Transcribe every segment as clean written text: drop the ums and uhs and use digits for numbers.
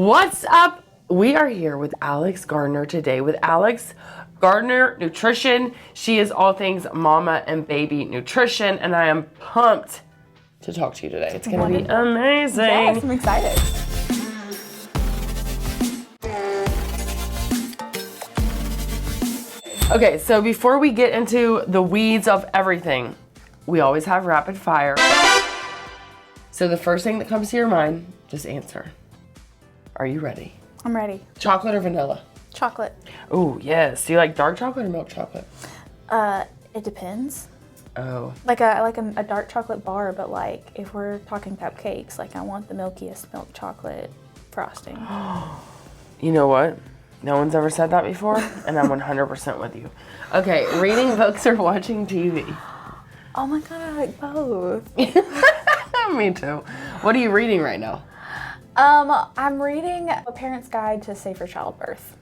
What's up? We are here with Alex Gardner today with Alex Gardner Nutrition. She is all things mama and baby nutrition, and I am pumped to talk to you today. It's going to be amazing. Yes, I'm excited. Okay, so before we get into the weeds of everything, we always have rapid fire. So the first thing that comes to your mind, just answer. Are you ready? I'm ready. Chocolate or vanilla? Chocolate. Oh, yes. Do you like dark chocolate or milk chocolate? It depends. Oh. I like a dark chocolate bar, but like if we're talking cupcakes, like I want the milkiest milk chocolate frosting. You know what? No one's ever said that before, and I'm 100% with you. Okay, reading books or watching TV? Oh my god, I like both. Me too. What are you reading right now? I'm reading A Parent's Guide to Safer Childbirth.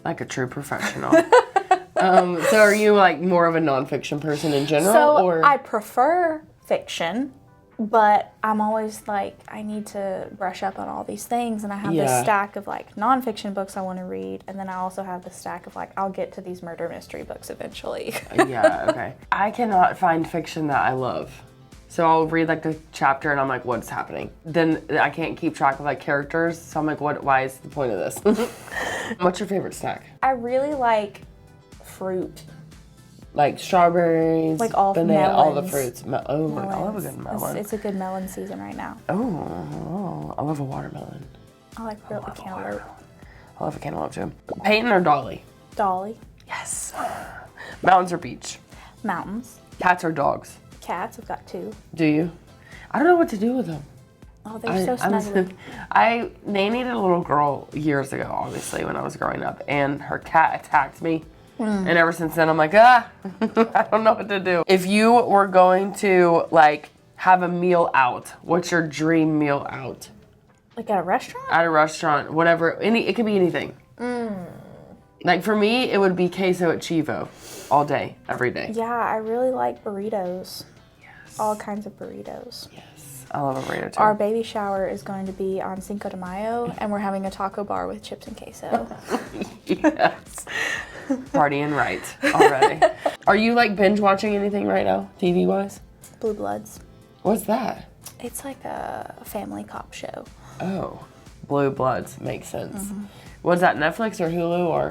Like a true professional. So are you like more of a nonfiction person in general? So or? I prefer fiction, but I'm always like, I need to brush up on all these things, and I have this stack of like nonfiction books I want to read, and then I also have the stack of like, I'll get to these murder mystery books eventually. Yeah, okay. I cannot find fiction that I love. So I'll read like the chapter and I'm like, what's happening? Then I can't keep track of like characters, so I'm like, why is the point of this? What's your favorite snack? I really like fruit. Like strawberries, like all banana, melons. all the fruits. I love a good Melons. melon. It's a good melon season right now. Oh, I love a watermelon. I like real cantaloupe. I love a cantaloupe too. Peyton or Dolly? Dolly. Yes. Mountains or beach? Mountains. Cats or dogs? Cats, I've got 2. Do you? I don't know what to do with them. Oh, they're so snuggly. They needed a little girl years ago, obviously, when I was growing up, and her cat attacked me. And ever since then, I'm like, I don't know what to do. If you were going to, like, have a meal out, what's your dream meal out? Like at a restaurant? At a restaurant, whatever. It could be anything. Like, for me, it would be queso at Chivo all day, every day. Yeah, I really like burritos. Yes. All kinds of burritos. Yes, I love a burrito too. Our baby shower is going to be on Cinco de Mayo, and we're having a taco bar with chips and queso. Yes. Partying right already. Are you like binge watching anything right now, TV wise? Blue Bloods. What's that? It's like a family cop show. Oh, Blue Bloods makes sense. Was that Netflix or Hulu or?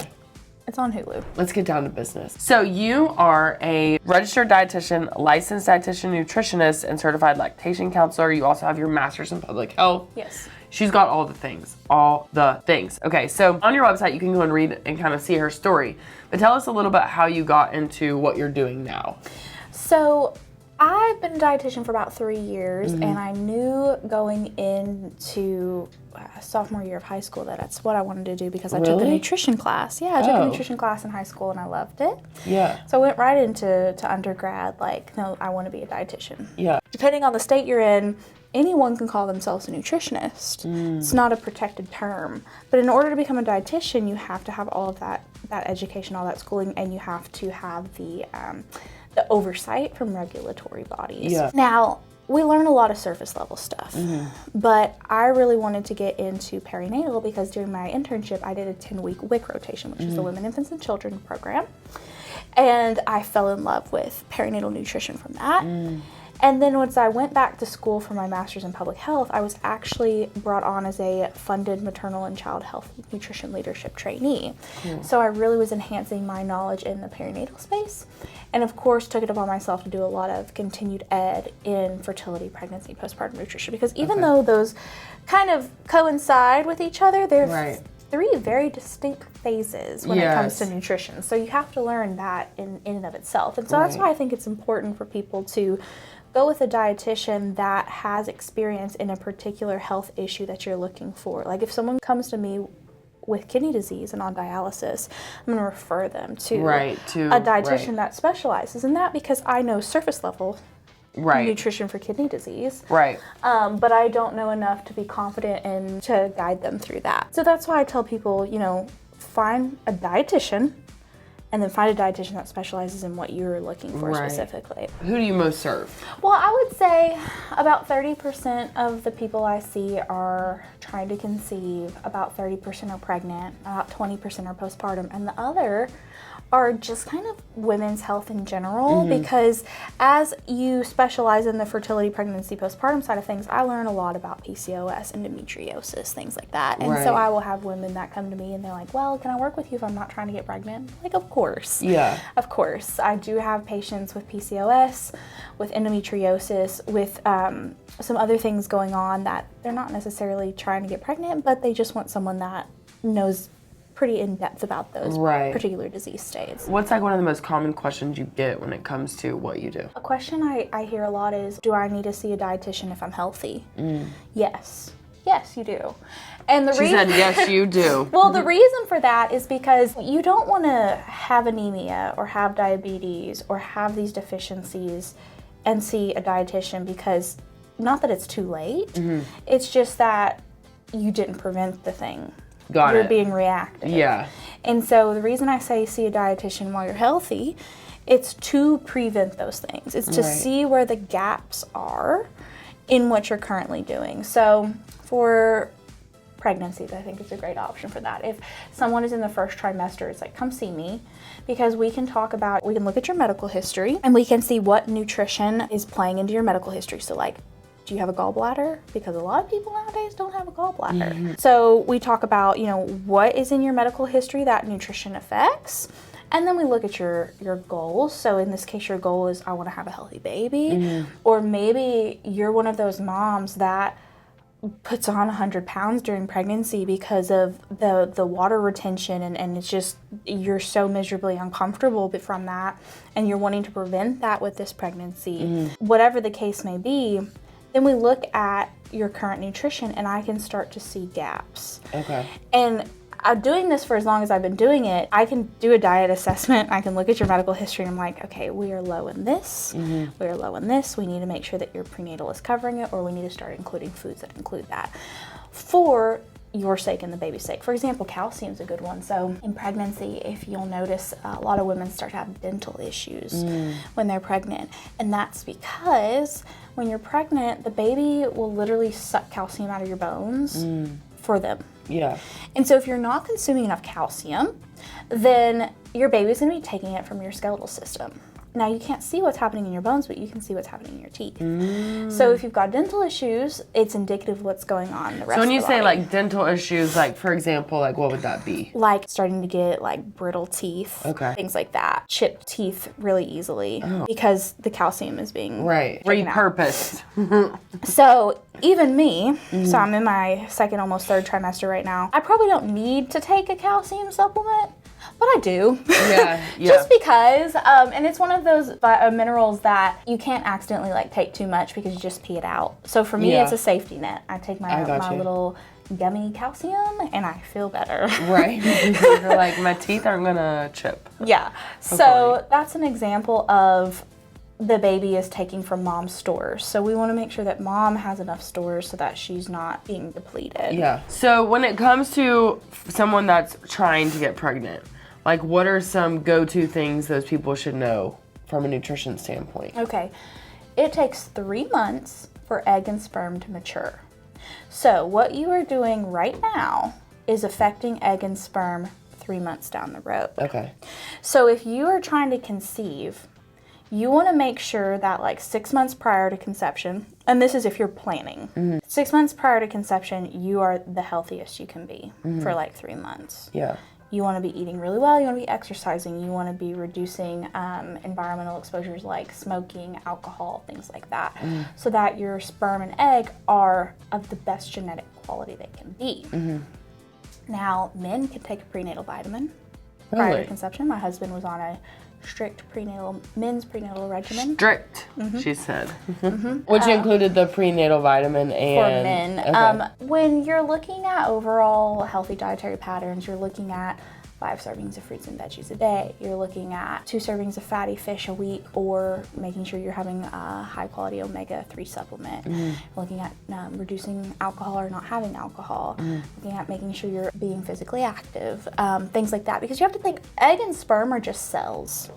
It's on Hulu. Let's get down to business. So you are a registered dietitian, licensed dietitian, nutritionist, and certified lactation counselor. You also have your master's in public health. Yes. She's got all the things, all the things. Okay, so on your website, you can go and read and kind of see her story. But tell us a little bit how you got into what you're doing now. So I've been a dietitian for about 3 years, and I knew going into sophomore year of high school that that's what I wanted to do because I took a nutrition class. Yeah, I took a nutrition class in high school, and I loved it. Yeah. So I went right into undergrad, like, no, I want to be a dietitian. Yeah. Depending on the state you're in, anyone can call themselves a nutritionist. It's not a protected term. But in order to become a dietitian, you have to have all of that education, all that schooling, and you have to have the oversight from regulatory bodies. Yeah. Now, we learn a lot of surface level stuff, but I really wanted to get into perinatal because during my internship, I did a 10-week WIC rotation, which is the Women, Infants, and Children program. And I fell in love with perinatal nutrition from that. And then once I went back to school for my master's in public health, I was actually brought on as a funded maternal and child health nutrition leadership trainee. So I really was enhancing my knowledge in the perinatal space. And of course, took it upon myself to do a lot of continued ed in fertility, pregnancy, postpartum nutrition, because even though those kind of coincide with each other, they're 3 very distinct phases when it comes to nutrition. So you have to learn that in and of itself. And so that's why I think it's important for people to go with a dietitian that has experience in a particular health issue that you're looking for. Like if someone comes to me with kidney disease and on dialysis, I'm going to refer them to a dietitian that specializes in that because I know surface level nutrition for kidney disease. But I don't know enough to be confident and to guide them through that. So that's why I tell people, find a dietitian and then find a dietitian that specializes in what you're looking for specifically. Who do you most serve? Well, I would say about 30% of the people I see are trying to conceive, about 30% are pregnant, about 20% are postpartum, and the other are just kind of women's health in general, because as you specialize in the fertility, pregnancy, postpartum side of things, I learn a lot about PCOS, endometriosis, things like that. And so I will have women that come to me and they're like, well, can I work with you if I'm not trying to get pregnant? Like, of course. Yeah. Of course. I do have patients with PCOS, with endometriosis, with some other things going on that they're not necessarily trying to get pregnant, but they just want someone that knows pretty in depth about those particular disease states. What's like one of the most common questions you get when it comes to what you do? A question I hear a lot is, do I need to see a dietitian if I'm healthy? Yes. Yes, you do. And the She said, yes, you do. Well, the reason for that is because you don't want to have anemia or have diabetes or have these deficiencies and see a dietitian, because not that it's too late, it's just that you didn't prevent the thing. You're being reactive. Yeah. And so the reason I say see a dietitian while you're healthy, it's to prevent those things. It's to see where the gaps are in what you're currently doing. So for pregnancies, I think it's a great option for that. If someone is in the first trimester, it's like, come see me, because we can look at your medical history and we can see what nutrition is playing into your medical history. So like, do you have a gallbladder? Because a lot of people nowadays don't have a gallbladder. So we talk about, what is in your medical history that nutrition affects. And then we look at your goals. So in this case, your goal is, I want to have a healthy baby. Or maybe you're one of those moms that puts on 100 pounds during pregnancy because of the water retention, and it's just, you're so miserably uncomfortable from that, and you're wanting to prevent that with this pregnancy. Whatever the case may be, then we look at your current nutrition, and I can start to see gaps. Okay. And I'm doing this for as long as I've been doing it. I can do a diet assessment. I can look at your medical history, and I'm like, okay, we are low in this. We are low in this. We need to make sure that your prenatal is covering it, or we need to start including foods that include that for your sake and the baby's sake. For example, calcium is a good one. So in pregnancy, if you'll notice, a lot of women start to have dental issues when they're pregnant. And that's because when you're pregnant, the baby will literally suck calcium out of your bones for them. Yeah. And so if you're not consuming enough calcium, then your baby's gonna be taking it from your skeletal system. Now, you can't see what's happening in your bones, but you can see what's happening in your teeth. So if you've got dental issues, it's indicative of what's going on in the rest of the body. So when you say like dental issues, like for example, like what would that be? Like starting to get like brittle teeth, things like that. Chip teeth really easily because the calcium is being repurposed. So even me, so I'm in my second, almost third trimester right now, I probably don't need to take a calcium supplement, but I do. Just because, and it's one of those minerals that you can't accidentally like take too much because you just pee it out. So for me, it's a safety net. I take my little gummy calcium and I feel better. You're like, my teeth aren't gonna chip. Yeah. So that's an example of the baby is taking from mom's stores. So we want to make sure that mom has enough stores so that she's not being depleted. Yeah. So when it comes to someone that's trying to get pregnant, like what are some go-to things those people should know from a nutrition standpoint? Okay. It takes 3 months for egg and sperm to mature. So what you are doing right now is affecting egg and sperm 3 months down the road. Okay. So if you are trying to conceive, you want to make sure that like 6 months prior to conception, and this is if you're planning, 6 months prior to conception, you are the healthiest you can be for like 3 months. Yeah. You want to be eating really well, you want to be exercising, you want to be reducing environmental exposures like smoking, alcohol, things like that, so that your sperm and egg are of the best genetic quality they can be. Now, men can take a prenatal vitamin prior to conception. My husband was on a strict men's prenatal regimen. Strict, she said. Which included the prenatal vitamin and... For men. When you're looking at overall healthy dietary patterns, you're looking at 5 servings of fruits and veggies a day. You're looking at 2 servings of fatty fish a week, or making sure you're having a high quality omega-3 supplement. Looking at reducing alcohol or not having alcohol. Looking at making sure you're being physically active, things like that. Because you have to think, egg and sperm are just cells.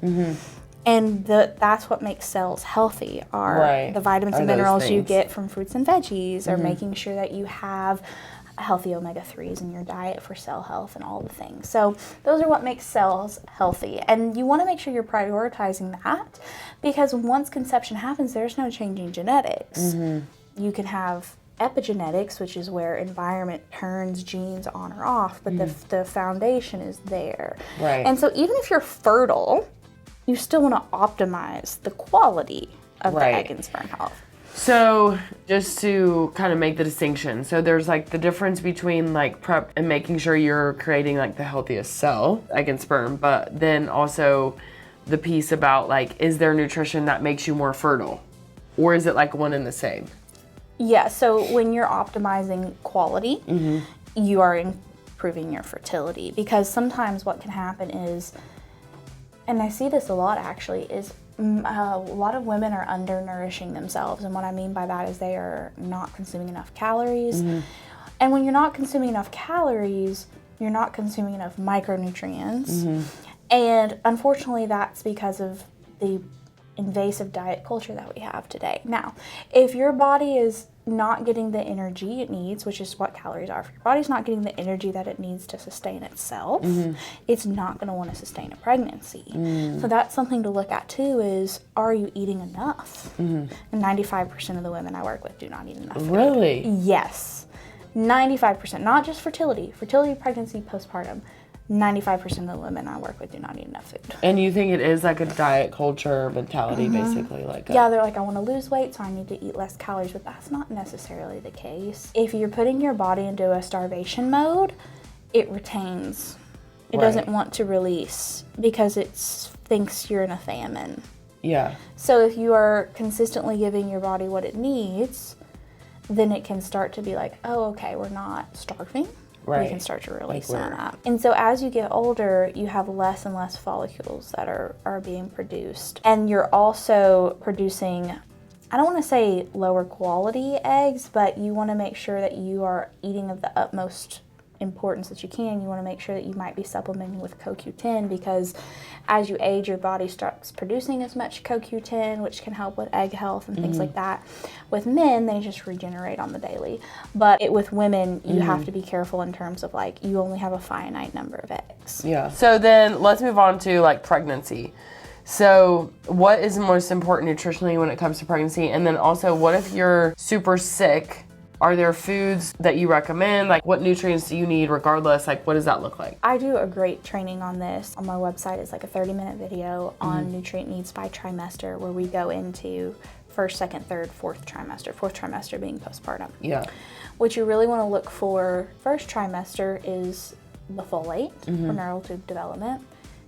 And that's what makes cells healthy, are the vitamins and minerals you get from fruits and veggies, or making sure that you have healthy omega-3s in your diet for cell health and all the things. So those are what makes cells healthy. And you want to make sure you're prioritizing that, because once conception happens, there's no changing genetics. You can have epigenetics, which is where environment turns genes on or off, but the foundation is there. And so even if you're fertile, you still want to optimize the quality of the egg and sperm health. So just to kind of make the distinction, so there's like the difference between like prep and making sure you're creating like the healthiest cell, egg and sperm, but then also the piece about like, is there nutrition that makes you more fertile, or is it like one and the same? Yeah, so when you're optimizing quality, you are improving your fertility, because sometimes what can happen is, and I see this a lot actually, is a lot of women are undernourishing themselves. And what I mean by that is they are not consuming enough calories. And when you're not consuming enough calories, you're not consuming enough micronutrients. And unfortunately, that's because of the invasive diet culture that we have today. Now, if your body is not getting the energy it needs, which is what calories are, if your body's not getting the energy that it needs to sustain itself, it's not going to want to sustain a pregnancy. So that's something to look at too, is, are you eating enough? And 95% of the women I work with do not eat enough food. Really? Yes. 95%, not just fertility, pregnancy, postpartum. 95% of the women I work with do not eat enough food. And you think it is like a diet culture mentality, basically? Like yeah, they're like, I want to lose weight, so I need to eat less calories, but that's not necessarily the case. If you're putting your body into a starvation mode, it retains. It doesn't want to release because it thinks you're in a famine. Yeah. So if you are consistently giving your body what it needs, then it can start to be like, oh, okay, we're not starving. We can start to release some of that. And so as you get older, you have less and less follicles that are being produced. And you're also producing, I don't want to say lower quality eggs, but you want to make sure that you are eating of the utmost importance that you can. You want to make sure that you might be supplementing with CoQ10, because as you age, your body starts producing as much CoQ10, which can help with egg health and things like that. With men, they just regenerate on the daily. But with women, you have to be careful in terms of like, you only have a finite number of eggs. Yeah. So then let's move on to like pregnancy. So what is most important nutritionally when it comes to pregnancy? And then also, what if you're super sick? Are there foods that you recommend? Like, what nutrients do you need regardless? Like, what does that look like? I do a great training on this. On my website, it's like a 30-minute video on nutrient needs by trimester, where we go into first, second, third, fourth trimester being postpartum. Yeah. What you really want to look for first trimester is the folate for neural tube development.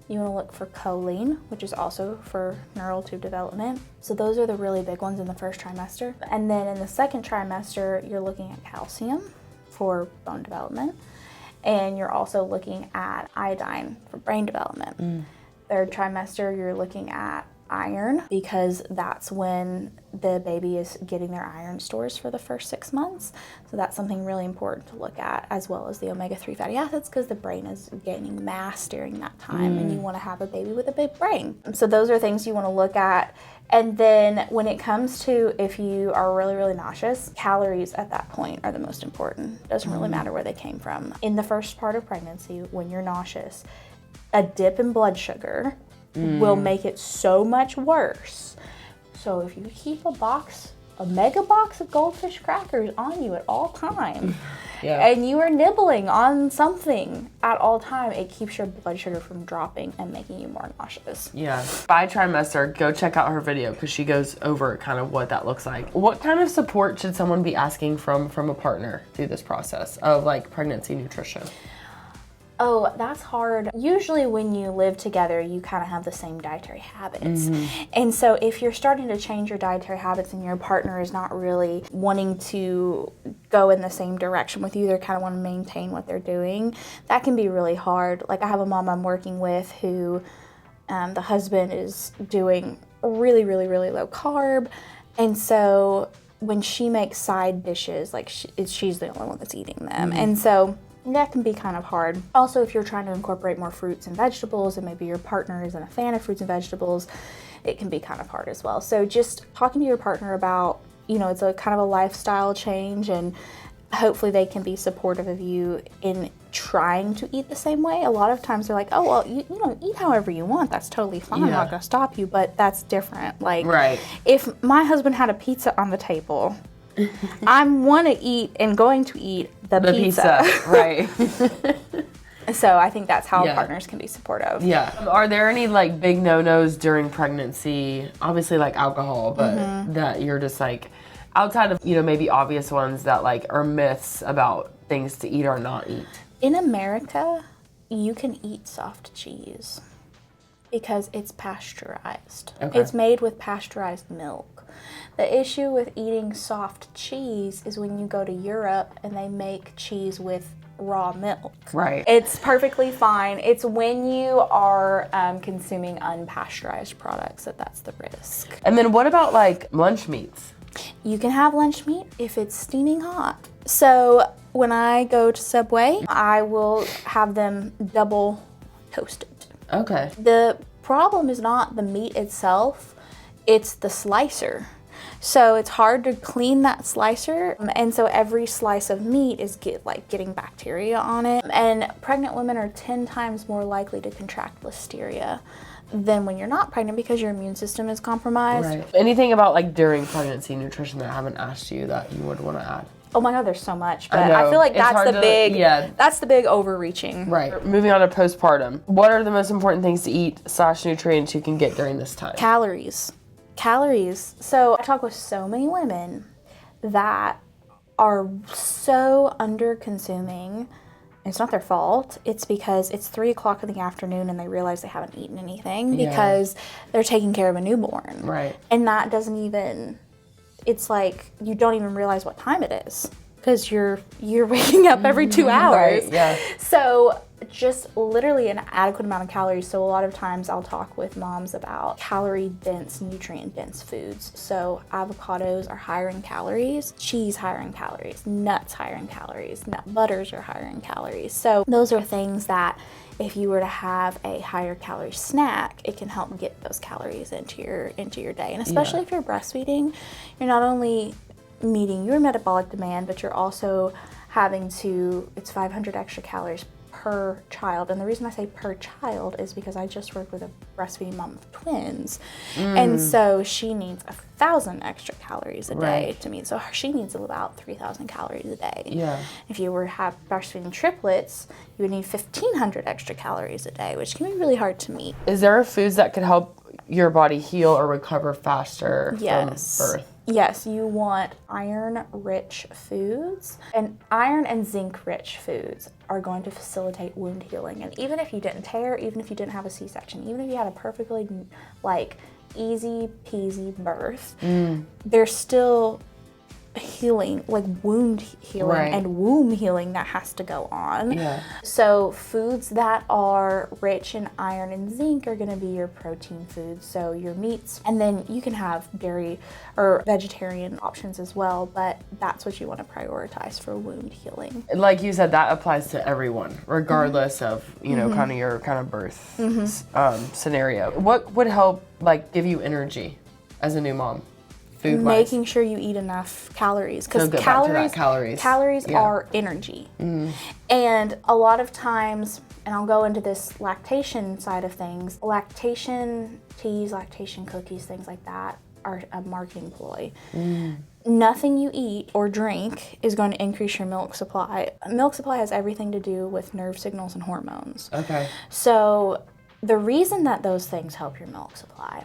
You want to look for choline, which is also for neural tube development. So those are the really big ones in the first trimester. And then in the second trimester, you're looking at calcium for bone development. And you're also looking at iodine for brain development. Third trimester, you're looking at iron, because that's when the baby is getting their iron stores for the first 6 months. So that's something really important to look at, as well as the omega-3 fatty acids, because the brain is gaining mass during that time, and you want to have a baby with a big brain. So those are things you want to look at. And then when it comes to if you are really, really nauseous, calories at that point are the most important. Doesn't really matter where they came from. In the first part of pregnancy, when you're nauseous, a dip in blood sugar will make it so much worse. So if you keep a mega box of Goldfish crackers on you at all time, and you are nibbling on something at all time, it keeps your blood sugar from dropping and making you more nauseous. Yeah. By trimester, go check out her video, because she goes over kind of what that looks like. What kind of support should someone be asking from a partner through this process of like pregnancy nutrition? Oh, that's hard. Usually when you live together, you kind of have the same dietary habits. And so if you're starting to change your dietary habits and your partner is not really wanting to go in the same direction with you, they kind of want to maintain what they're doing, that can be really hard. Like I have a mom I'm working with who the husband is doing really, really, really low carb. And so when she makes side dishes, like she's the only one that's eating them. And so that can be kind of hard. Also, if you're trying to incorporate more fruits and vegetables and maybe your partner isn't a fan of fruits and vegetables, it can be kind of hard as well. So just talking to your partner about, it's a kind of a lifestyle change, and hopefully they can be supportive of you in trying to eat the same way. A lot of times they're like, oh, well, you eat however you want. That's totally fine. I'm not going to stop you, but that's different. Like, if my husband had a pizza on the table, I'm going to eat the pizza. Right. So I think that's how partners can be supportive. Yeah. Are there any like big no-nos during pregnancy? Obviously like alcohol, but that you're just like, outside of, maybe obvious ones that like are myths about things to eat or not eat? In America, you can eat soft cheese because it's pasteurized. Okay. It's made with pasteurized milk. The issue with eating soft cheese is when you go to Europe and they make cheese with raw milk. Right. It's perfectly fine. It's when you are consuming unpasteurized products that's the risk. And then what about like lunch meats? You can have lunch meat if it's steaming hot. So when I go to Subway, I will have them double toasted. Okay. The problem is not the meat itself, it's the slicer. So it's hard to clean that slicer, and so every slice of meat is getting bacteria on it. And pregnant women are 10 times more likely to contract listeria than when you're not pregnant because your immune system is compromised. Right. Anything about like during pregnancy nutrition that I haven't asked you that you would want to add? Oh my God, there's so much, but I feel like that's the big overreaching. Right. Moving on to postpartum. What are the most important things to eat / nutrients you can get during this time? Calories. So I talk with so many women that are so under consuming. It's not their fault. It's because it's 3:00 in the afternoon and they realize they haven't eaten anything because they're taking care of a newborn. Right. And that doesn't even, it's like you don't even realize what time it is because you're waking up every 2 hours. Right, yeah. So just literally an adequate amount of calories. So a lot of times I'll talk with moms about calorie-dense, nutrient-dense foods. So avocados are higher in calories, cheese higher in calories, nuts higher in calories, nut butters are higher in calories. So those are things that if you were to have a higher calorie snack, it can help get those calories into your day. And especially if you're breastfeeding, you're not only meeting your metabolic demand, but you're also having to, it's 500 extra calories per child. And the reason I say per child is because I just worked with a breastfeeding mom of twins. And so she needs 1,000 extra calories a day to meet. So she needs about 3,000 calories a day. Yeah. If you were to have breastfeeding triplets, you would need 1,500 extra calories a day, which can be really hard to meet. Is there foods that could help your body heal or recover faster from birth? Yes, you want iron-rich foods, and iron and zinc-rich foods are going to facilitate wound healing. And even if you didn't tear, even if you didn't have a C-section, even if you had a perfectly, easy-peasy birth, there's still healing, like wound healing and womb healing that has to go on. Yeah. So foods that are rich in iron and zinc are going to be your protein foods, so your meats. And then you can have dairy or vegetarian options as well, but that's what you want to prioritize for wound healing. Like you said, that applies to everyone, regardless of, kind of your birth scenario. What would help give you energy as a new mom? Making sure you eat enough calories, because calories are energy. And a lot of times, and I'll go into this lactation side of things, lactation teas, lactation cookies, things like that are a marketing ploy. Nothing you eat or drink is going to increase your milk supply. Milk supply has everything to do with nerve signals and hormones. Okay. So the reason that those things help your milk supply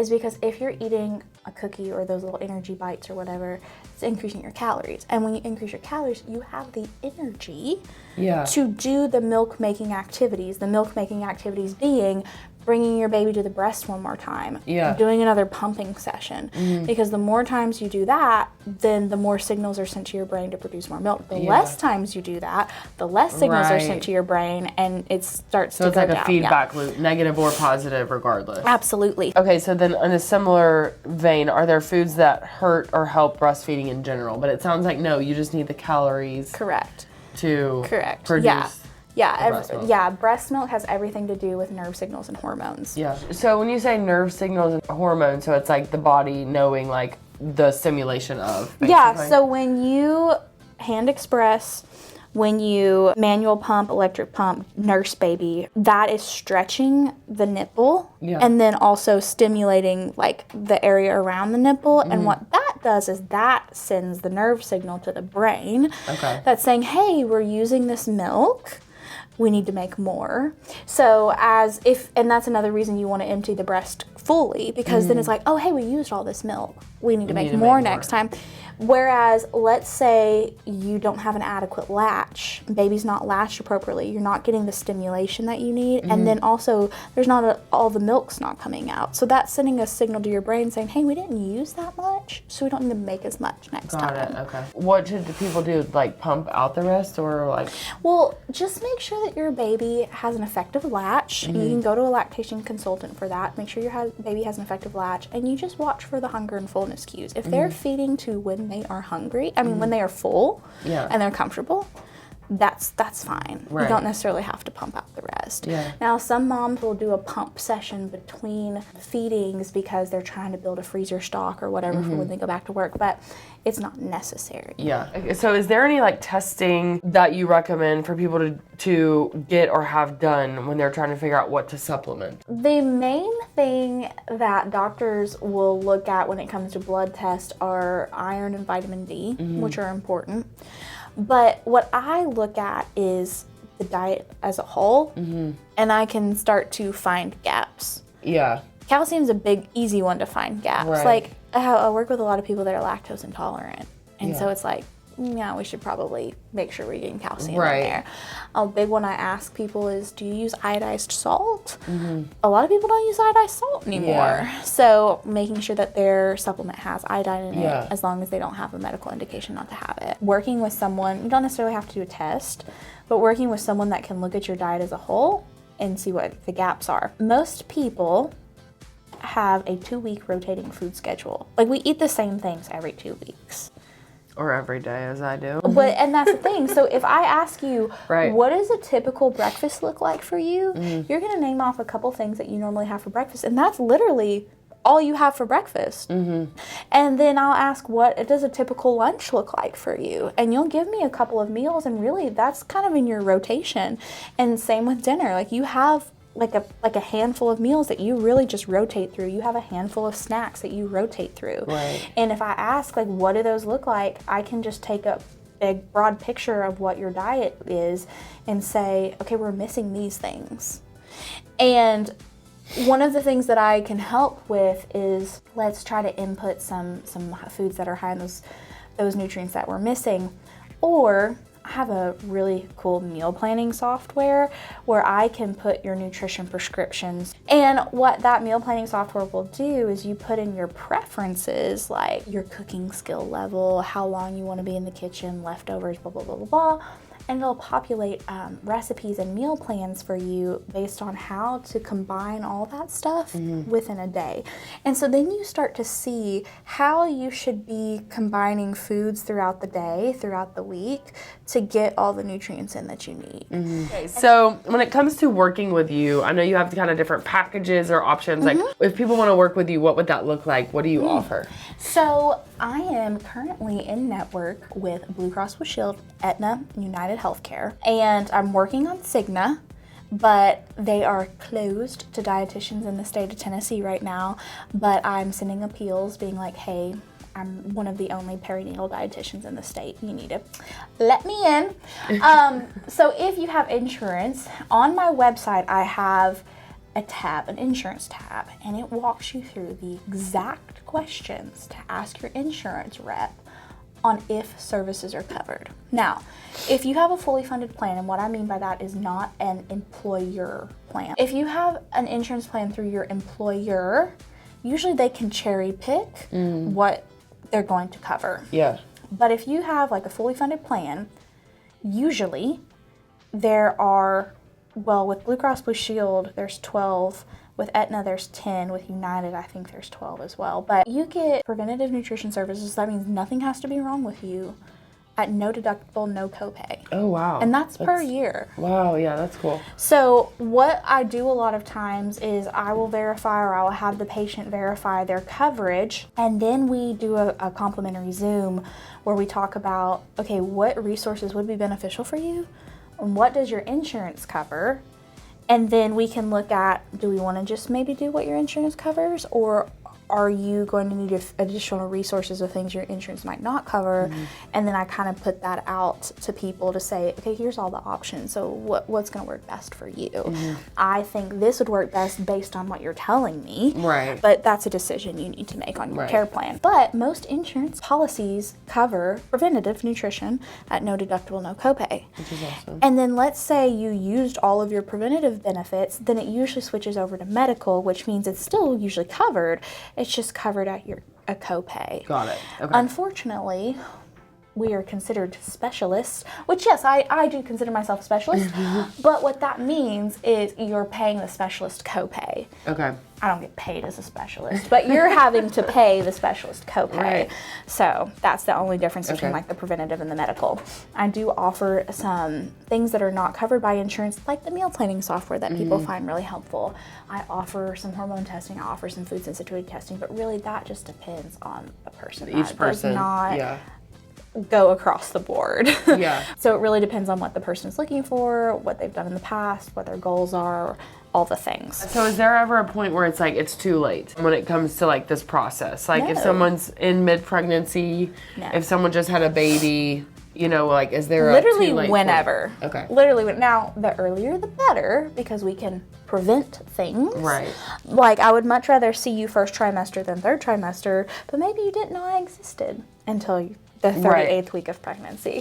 is because if you're eating a cookie or those little energy bites or whatever, it's increasing your calories. And when you increase your calories, you have the energy to do the milk-making activities. The milk-making activities being bringing your baby to the breast one more time, doing another pumping session. Because the more times you do that, then the more signals are sent to your brain to produce more milk. The less times you do that, the less signals are sent to your brain, and it starts to go down. So it's like a feedback loop, negative or positive regardless. Absolutely. Okay, so then in a similar vein, are there foods that hurt or help breastfeeding in general? But it sounds like no, you just need the calories. Correct. To produce. Breast milk has everything to do with nerve signals and hormones. Yeah. So when you say nerve signals and hormones, so it's like the body knowing like the stimulation of, basically. Yeah, so when you hand express, when you manual pump, electric pump, nurse baby, that is stretching the nipple and then also stimulating like the area around the nipple. And what that does is that sends the nerve signal to the brain that's saying, hey, we're using this milk. We need to make more. So and that's another reason you want to empty the breast fully, because then it's like, oh, hey, we used all this milk. We need to make more next time. Whereas, let's say you don't have an adequate latch, baby's not latched appropriately, you're not getting the stimulation that you need, and then also there's not all the milk's not coming out. So that's sending a signal to your brain saying, hey, we didn't use that much, so we don't need to make as much next time. Got it, okay. What should people do, like pump out the rest or like? Well, just make sure that your baby has an effective latch. You can go to a lactation consultant for that. Make sure your baby has an effective latch, and you just watch for the hunger and fullness cues. If they're feeding to when they are hungry, when they are full and they're comfortable, that's fine. You don't necessarily have to pump out the rest. Now, some moms will do a pump session between feedings because they're trying to build a freezer stock or whatever for when they go back to work, but it's not necessary. So is there any like testing that you recommend for people to get or have done when they're trying to figure out what to supplement? The main thing that doctors will look at when it comes to blood tests are iron and vitamin D, which are important. But what I look at is the diet as a whole, and I can start to find gaps. Calcium's a big, easy one to find gaps. Like, I work with a lot of people that are lactose intolerant, and so it's like, we should probably make sure we're getting calcium in there. A big one I ask people is, do you use iodized salt? A lot of people don't use iodized salt anymore. So making sure that their supplement has iodine in it, as long as they don't have a medical indication not to have it. Working with someone, you don't necessarily have to do a test, but working with someone that can look at your diet as a whole and see what the gaps are. Most people have a 2-week rotating food schedule. Like, we eat the same things every 2 weeks. Or every day, as I do. And that's the thing. So if I ask you, what does a typical breakfast look like for you? You're going to name off a couple things that you normally have for breakfast, and that's literally all you have for breakfast. And then I'll ask, what does a typical lunch look like for you? And you'll give me a couple of meals, and really that's kind of in your rotation. And same with dinner. Like, you have like a handful of meals that you really just rotate through. You have a handful of snacks that you rotate through. And if I ask, like, what do those look like, I can just take a big broad picture of what your diet is and say, okay, we're missing these things. And one of the things that I can help with is, let's try to input some foods that are high in those nutrients that we're missing. Or I have a really cool meal planning software where I can put your nutrition prescriptions. And what that meal planning software will do is you put in your preferences, like your cooking skill level, how long you want to be in the kitchen, leftovers, blah, blah, blah, blah, blah. And it'll populate recipes and meal plans for you based on how to combine all that stuff within a day. And so then you start to see how you should be combining foods throughout the day, throughout the week, to get all the nutrients in that you need. Okay, so when it comes to working with you, I know you have kind of different packages or options. Like, if people want to work with you, what would that look like? What do you offer? So I am currently in network with Blue Cross Blue Shield, Aetna, United Healthcare, and I'm working on Cigna, but they are closed to dietitians in the state of Tennessee right now. But I'm sending appeals being like, hey, I'm one of the only perinatal dietitians in the state. You need to let me in. So if you have insurance, on my website I have a tab, an insurance tab, and it walks you through the exact questions to ask your insurance rep on if services are covered. Now, if you have a fully funded plan, and what I mean by that is not an employer plan. If you have an insurance plan through your employer, usually they can cherry pick what they're going to cover. Yeah. But if you have like a fully funded plan, usually there are, well, with Blue Cross Blue Shield, there's 12. With Aetna, there's 10. With United, I think there's 12 as well. But you get preventative nutrition services. That means nothing has to be wrong with you at no deductible, no copay. Oh, wow. And that's per year. Wow, yeah, that's cool. So what I do a lot of times is I will verify, or I will have the patient verify their coverage, and then we do a complimentary Zoom where we talk about, okay, what resources would be beneficial for you, and what does your insurance cover? And then we can look at, do we want to just maybe do what your insurance covers, or are you going to need additional resources of things your insurance might not cover? And then I kind of put that out to people to say, okay, here's all the options. So what's going to work best for you? I think this would work best based on what you're telling me. Right. But that's a decision you need to make on your care plan. But most insurance policies cover preventative nutrition at no deductible, no copay. Which is awesome. And then let's say you used all of your preventative benefits, then it usually switches over to medical, which means it's still usually covered. It's just covered at a copay. Got it. Okay. Unfortunately, we are considered specialists, which yes, I do consider myself a specialist, but what that means is you're paying the specialist copay. Okay. I don't get paid as a specialist, but you're having to pay the specialist copay. Right. So that's the only difference between like the preventative and the medical. I do offer some things that are not covered by insurance, like the meal planning software that people find really helpful. I offer some hormone testing, I offer some food sensitivity testing, but really that just depends on the person. Each person. Does not go across the board. Yeah. So it really depends on what the person is looking for, what they've done in the past, what their goals are, all the things. So is there ever a point where it's like it's too late when it comes to like this process? Like if No. someone's in mid-pregnancy, No. if someone just had a baby, you know, like is there Literally a too late whenever. point? Okay. Literally, now the earlier the better, because we can prevent things. Right. Like I would much rather see you first trimester than third trimester, but maybe you didn't know I existed until the 38th week of pregnancy.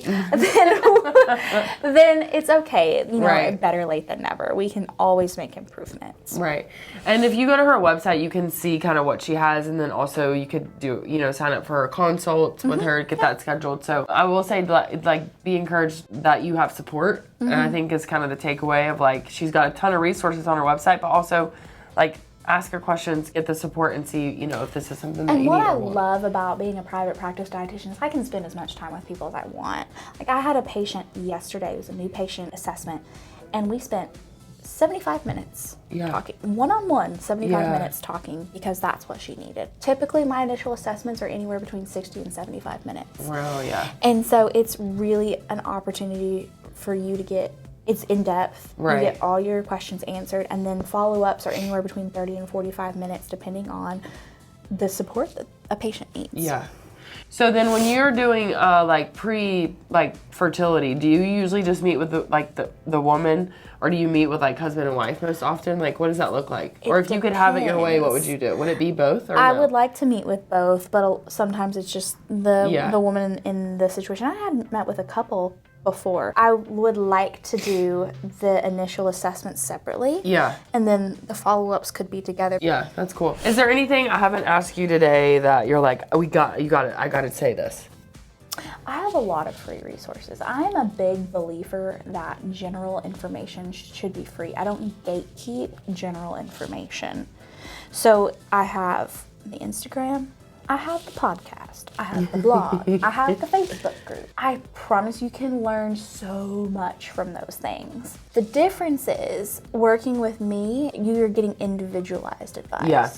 then it's okay. You know, better late than never. We can always make improvements. Right. And if you go to her website, you can see kind of what she has, and then also you could do, you know, sign up for her consults with her, get that scheduled. So I will say, like, be encouraged that you have support. And I think is kind of the takeaway of like, she's got a ton of resources on her website, but also like, ask her questions, get the support, and see, you know, if this is something that you need or want. And what I love about being a private practice dietitian is I can spend as much time with people as I want. Like I had a patient yesterday, it was a new patient assessment, and we spent 75 minutes talking, one-on-one, 75 minutes talking, because that's what she needed. Typically, my initial assessments are anywhere between 60 and 75 minutes. Wow, yeah. And so it's really an opportunity for you to get, it's in depth. Right. You get all your questions answered, and then follow-ups are anywhere between 30 and 45 minutes, depending on the support that a patient needs. Yeah. So then when you're doing fertility, do you usually just meet with the woman, or do you meet with like husband and wife most often? Like what does that look like? Or if you could have it your way, what would you do? Would it be both? Or I would like to meet with both, but sometimes it's just the woman in the situation. I had met with a couple before. I would like to do the initial assessments separately. Yeah. And then the follow-ups could be together. Yeah, that's cool. Is there anything I haven't asked you today that you're like, oh, you got it, I got to say this? I have a lot of free resources. I'm a big believer that general information should be free. I don't gatekeep general information. So I have the Instagram, I have the podcast, I have the blog, I have the Facebook group. I promise you can learn so much from those things. The difference is, working with me, you're getting individualized advice. Yeah.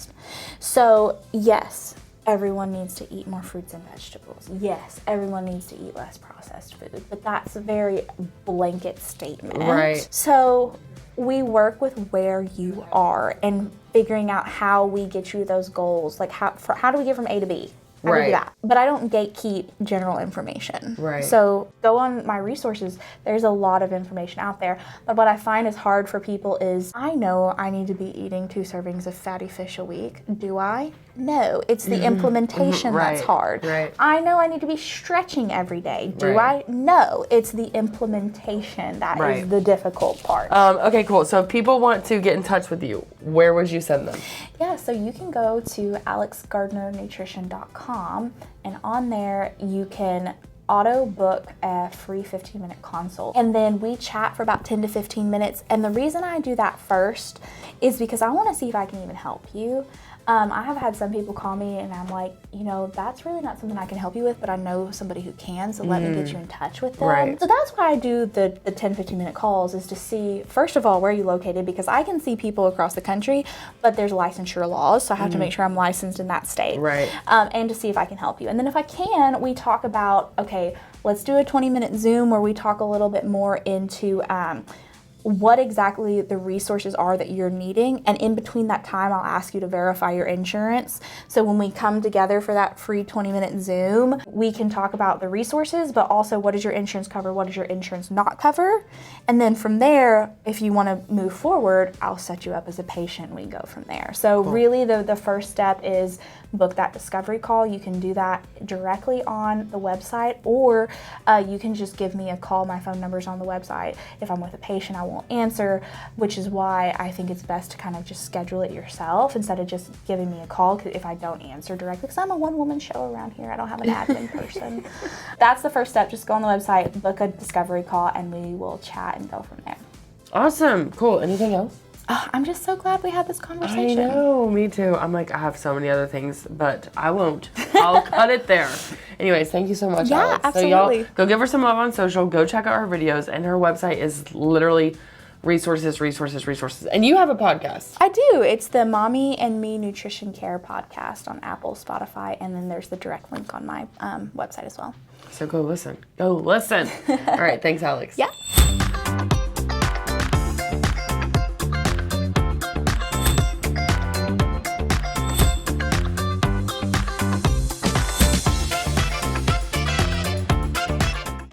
So yes, everyone needs to eat more fruits and vegetables. Yes, everyone needs to eat less processed food, but that's a very blanket statement. Right. So we work with where you are and figuring out how we get you those goals. Like how do we get from A to B? I give Right. you that. But I don't gatekeep general information. Right. So go on my resources. There's a lot of information out there. But what I find is hard for people is, I know I need to be eating 2 servings of fatty fish a week. Do I? No. It's the implementation Right. that's hard. Right. I know I need to be stretching every day. Do Right. I? No. It's the implementation that Right. is the difficult part. Okay, cool. So if people want to get in touch with you, where would you send them? Yeah, so you can go to alexgardnernutrition.com, and on there you can auto book a free 15-minute consult, and then we chat for about 10 to 15 minutes. And the reason I do that first is because I want to see if I can even help you. I have had some people call me and I'm like, that's really not something I can help you with, but I know somebody who can, so let me get you in touch with them. Right. So that's why I do the 10, 15-minute calls, is to see, first of all, where are you located, because I can see people across the country, but there's licensure laws, so I have to make sure I'm licensed in that state. Right. And to see if I can help you. And then if I can, we talk about, okay, let's do a 20-minute Zoom where we talk a little bit more into what exactly the resources are that you're needing. And in between that time, I'll ask you to verify your insurance. So when we come together for that free 20-minute Zoom, we can talk about the resources, but also what does your insurance cover, what does your insurance not cover? And then from there, if you want to move forward, I'll set you up as a patient and we go from there. So really the first step is book that discovery call. You can do that directly on the website, or you can just give me a call. My phone number's on the website. If I'm with a patient, I won't answer, which is why I think it's best to kind of just schedule it yourself instead of just giving me a call if I don't answer directly, because I'm a one-woman show around here. I don't have an admin person. That's the first step. Just go on the website, book a discovery call, and we will chat and go from there. Awesome. Cool. Anything else? I'm just so glad we had this conversation. I know, me too. I'm like, I have so many other things, but I won't. I'll cut it there. Anyways, thank you so much, Yeah, Alex. absolutely. So y'all, go give her some love on social. Go check out her videos, and her website is literally resources. And you have a podcast. I do. It's the Mommy and Me Nutrition Care podcast on Apple, Spotify, and then there's the direct link on my website as well. So go listen. All right, thanks, Alex. Yeah.